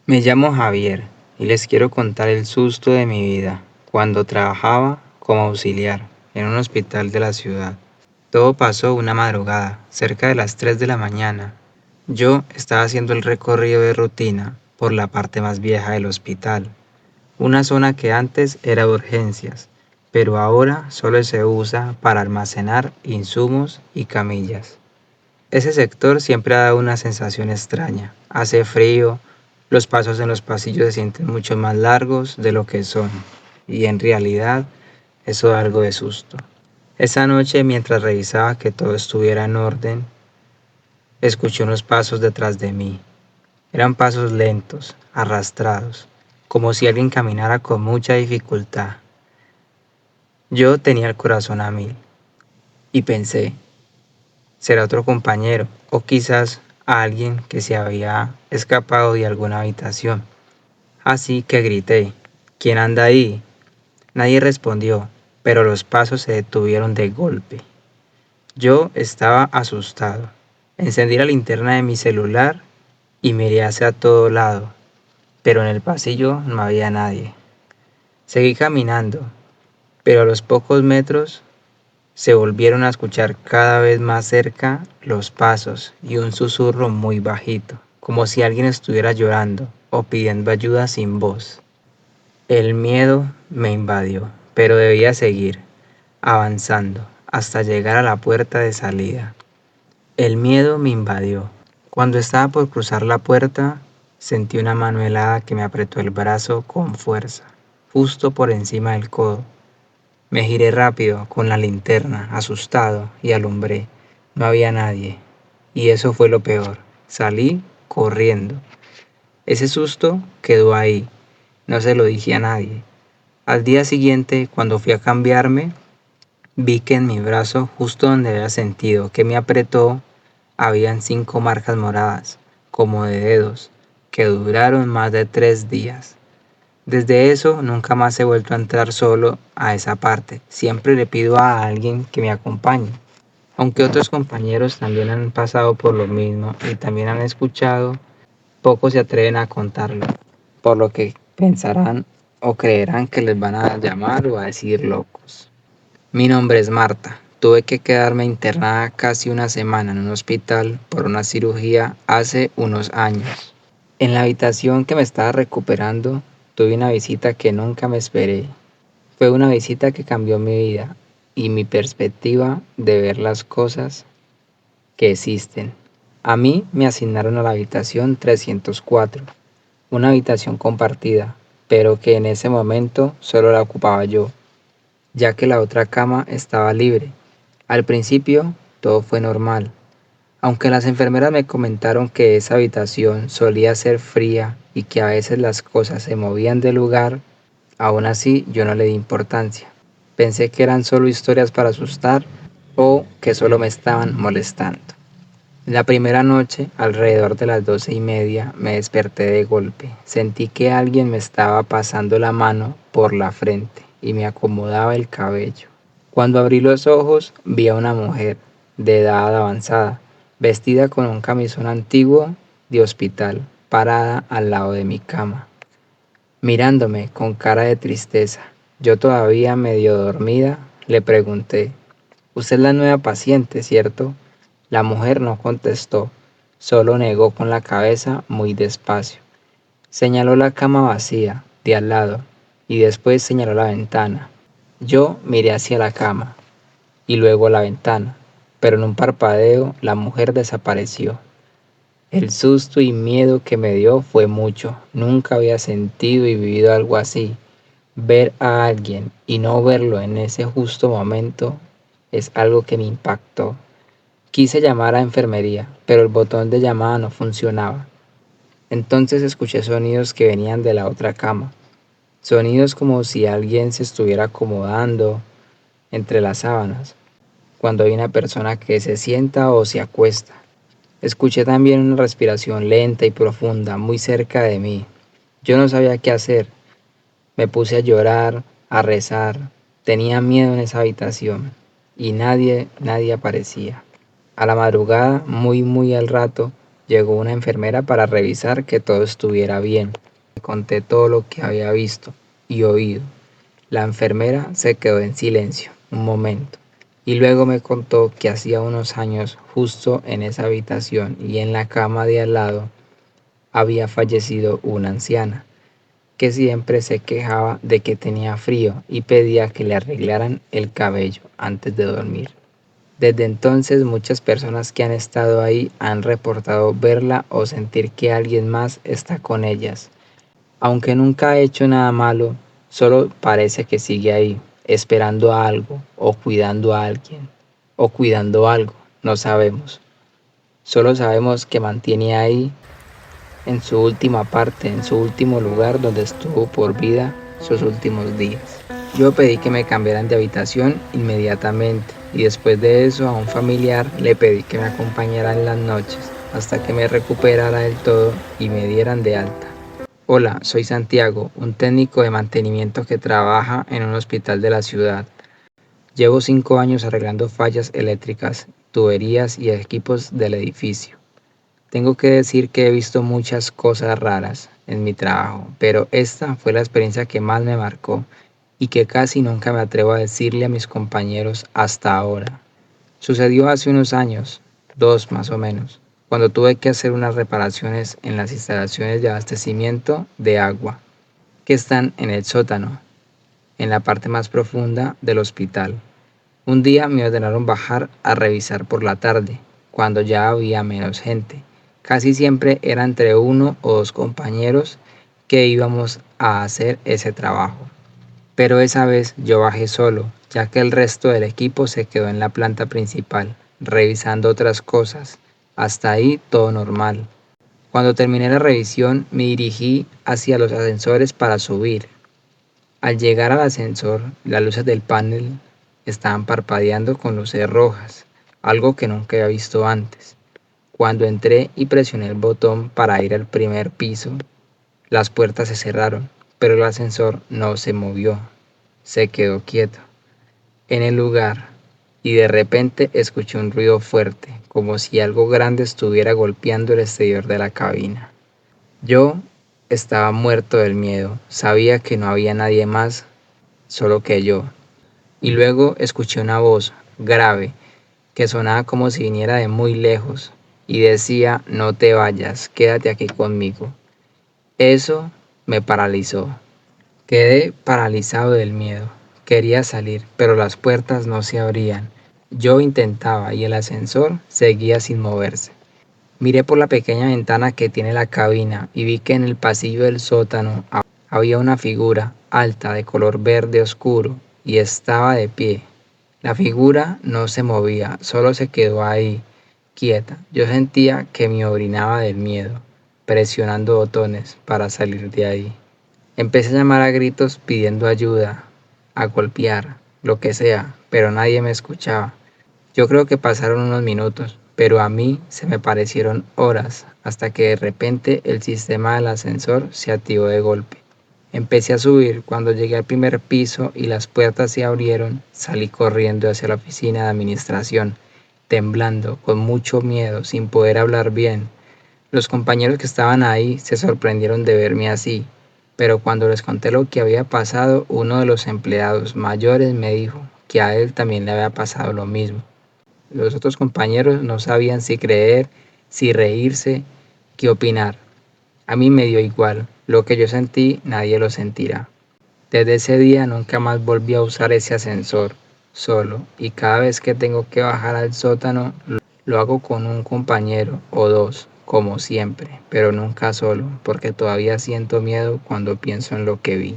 Me llamo Javier y les quiero contar el susto de mi vida cuando trabajaba como auxiliar en un hospital de la ciudad. Todo pasó una madrugada, cerca de las 3 de la mañana. Yo estaba haciendo el recorrido de rutina por la parte más vieja del hospital, una zona que antes era de urgencias, pero ahora solo se usa para almacenar insumos y camillas. Ese sector siempre ha dado una sensación extraña. Hace frío, los pasos en los pasillos se sienten mucho más largos de lo que son, y en realidad eso da algo de susto. Esa noche, mientras revisaba que todo estuviera en orden, escuché unos pasos detrás de mí. Eran pasos lentos, arrastrados, como si alguien caminara con mucha dificultad. Yo tenía el corazón a mil y pensé, será otro compañero o quizás alguien que se había escapado de alguna habitación. Así que grité, ¿quién anda ahí? Nadie respondió, pero los pasos se detuvieron de golpe. Yo estaba asustado. Encendí la linterna de mi celular y miré hacia todo lado, pero en el pasillo no había nadie. Seguí caminando, pero a los pocos metros se volvieron a escuchar cada vez más cerca los pasos y un susurro muy bajito, como si alguien estuviera llorando o pidiendo ayuda sin voz. El miedo me invadió, pero debía seguir avanzando hasta llegar a la puerta de salida. El miedo me invadió. Cuando estaba por cruzar la puerta, sentí una mano helada que me apretó el brazo con fuerza, justo por encima del codo. Me giré rápido con la linterna, asustado, y alumbré. No había nadie. Y eso fue lo peor. Salí corriendo. Ese susto quedó ahí. No se lo dije a nadie. Al día siguiente, cuando fui a cambiarme, vi que en mi brazo, justo donde había sentido que me apretó, habían 5 marcas moradas, como de dedos, que duraron más de 3 días. Desde eso nunca más he vuelto a entrar solo a esa parte. Siempre le pido a alguien que me acompañe. Aunque otros compañeros también han pasado por lo mismo y también han escuchado, pocos se atreven a contarlo, por lo que pensarán o creerán que les van a llamar o a decir locos. Mi nombre es Marta. Tuve que quedarme internada casi una semana en un hospital por una cirugía hace unos años. En la habitación que me estaba recuperando, tuve una visita que nunca me esperé. Fue una visita que cambió mi vida y mi perspectiva de ver las cosas que existen. A mí me asignaron a la habitación 304, una habitación compartida, pero que en ese momento solo la ocupaba yo, ya que la otra cama estaba libre. Al principio todo fue normal, aunque las enfermeras me comentaron que esa habitación solía ser fría y que a veces las cosas se movían de lugar, aún así yo no le di importancia. Pensé que eran solo historias para asustar o que solo me estaban molestando. La primera noche, alrededor de las 12:30, me desperté de golpe. Sentí que alguien me estaba pasando la mano por la frente y me acomodaba el cabello. Cuando abrí los ojos, vi a una mujer de edad avanzada, vestida con un camisón antiguo de hospital, parada al lado de mi cama, mirándome con cara de tristeza. Yo todavía medio dormida, le pregunté, «Usted es la nueva paciente, ¿cierto?». La mujer no contestó, solo negó con la cabeza muy despacio. Señaló la cama vacía, de al lado, y después señaló la ventana. Yo miré hacia la cama y luego a la ventana, pero en un parpadeo la mujer desapareció. El susto y miedo que me dio fue mucho. Nunca había sentido y vivido algo así. Ver a alguien y no verlo en ese justo momento es algo que me impactó. Quise llamar a enfermería, pero el botón de llamada no funcionaba. Entonces escuché sonidos que venían de la otra cama. Sonidos como si alguien se estuviera acomodando entre las sábanas, cuando hay una persona que se sienta o se acuesta. Escuché también una respiración lenta y profunda muy cerca de mí. Yo no sabía qué hacer. Me puse a llorar, a rezar. Tenía miedo en esa habitación y nadie aparecía. A la madrugada, muy al rato, Llegó una enfermera para revisar que todo estuviera bien. Le conté todo lo que había visto y oído. La enfermera se quedó en silencio un momento y luego me contó que hacía unos años, justo en esa habitación y en la cama de al lado, había fallecido una anciana que siempre se quejaba de que tenía frío y pedía que le arreglaran el cabello antes de dormir. Desde entonces muchas personas que han estado ahí han reportado verla o sentir que alguien más está con ellas. Aunque nunca ha hecho nada malo, solo parece que sigue ahí, esperando a algo, o cuidando a alguien, o cuidando algo, no sabemos. Solo sabemos que mantiene ahí, en su última parte, en su último lugar donde estuvo por vida sus últimos días. Yo pedí que me cambiaran de habitación inmediatamente y después de eso a un familiar le pedí que me acompañara en las noches hasta que me recuperara del todo y me dieran de alta. Hola, soy Santiago, un técnico de mantenimiento que trabaja en un hospital de la ciudad. Llevo 5 años arreglando fallas eléctricas, tuberías y equipos del edificio. Tengo que decir que he visto muchas cosas raras en mi trabajo, pero esta fue la experiencia que más me marcó y que casi nunca me atrevo a decirle a mis compañeros hasta ahora. Sucedió hace unos años, 2 más o menos, cuando tuve que hacer unas reparaciones en las instalaciones de abastecimiento de agua, que están en el sótano, en la parte más profunda del hospital. Un día me ordenaron bajar a revisar por la tarde, cuando ya había menos gente. Casi siempre era entre 1 o 2 compañeros que íbamos a hacer ese trabajo. Pero esa vez yo bajé solo, ya que el resto del equipo se quedó en la planta principal, revisando otras cosas. Hasta ahí todo normal. Cuando terminé la revisión, me dirigí hacia los ascensores para subir. Al llegar al ascensor, las luces del panel estaban parpadeando con luces rojas, algo que nunca había visto antes. Cuando entré y presioné el botón para ir al primer piso, las puertas se cerraron, pero el ascensor no se movió, se quedó quieto en el lugar y de repente escuché un ruido fuerte, como si algo grande estuviera golpeando el exterior de la cabina. Yo estaba muerto del miedo, sabía que no había nadie más, solo que yo. Y luego escuché una voz grave que sonaba como si viniera de muy lejos y decía: no te vayas, quédate aquí conmigo. Eso me paralizó. Quedé paralizado del miedo. Quería salir, pero las puertas no se abrían. Yo intentaba y el ascensor seguía sin moverse. Miré por la pequeña ventana que tiene la cabina y vi que en el pasillo del sótano había una figura alta de color verde oscuro y estaba de pie. La figura no se movía, solo se quedó ahí, quieta. Yo sentía que me orinaba del miedo, presionando botones para salir de ahí. Empecé a llamar a gritos pidiendo ayuda, a golpear, lo que sea, pero nadie me escuchaba. Yo creo que pasaron unos minutos, pero a mí se me parecieron horas, hasta que de repente el sistema del ascensor se activó de golpe. Empecé a subir. Cuando llegué al primer piso y las puertas se abrieron, salí corriendo hacia la oficina de administración, temblando, con mucho miedo, sin poder hablar bien. Los compañeros que estaban ahí se sorprendieron de verme así, pero cuando les conté lo que había pasado, uno de los empleados mayores me dijo que a él también le había pasado lo mismo. Los otros compañeros no sabían si creer, si reírse, qué opinar. A mí me dio igual, lo que yo sentí nadie lo sentirá. Desde ese día nunca más volví a usar ese ascensor solo y cada vez que tengo que bajar al sótano lo hago con un compañero o dos, como siempre, pero nunca solo, porque todavía siento miedo cuando pienso en lo que vi.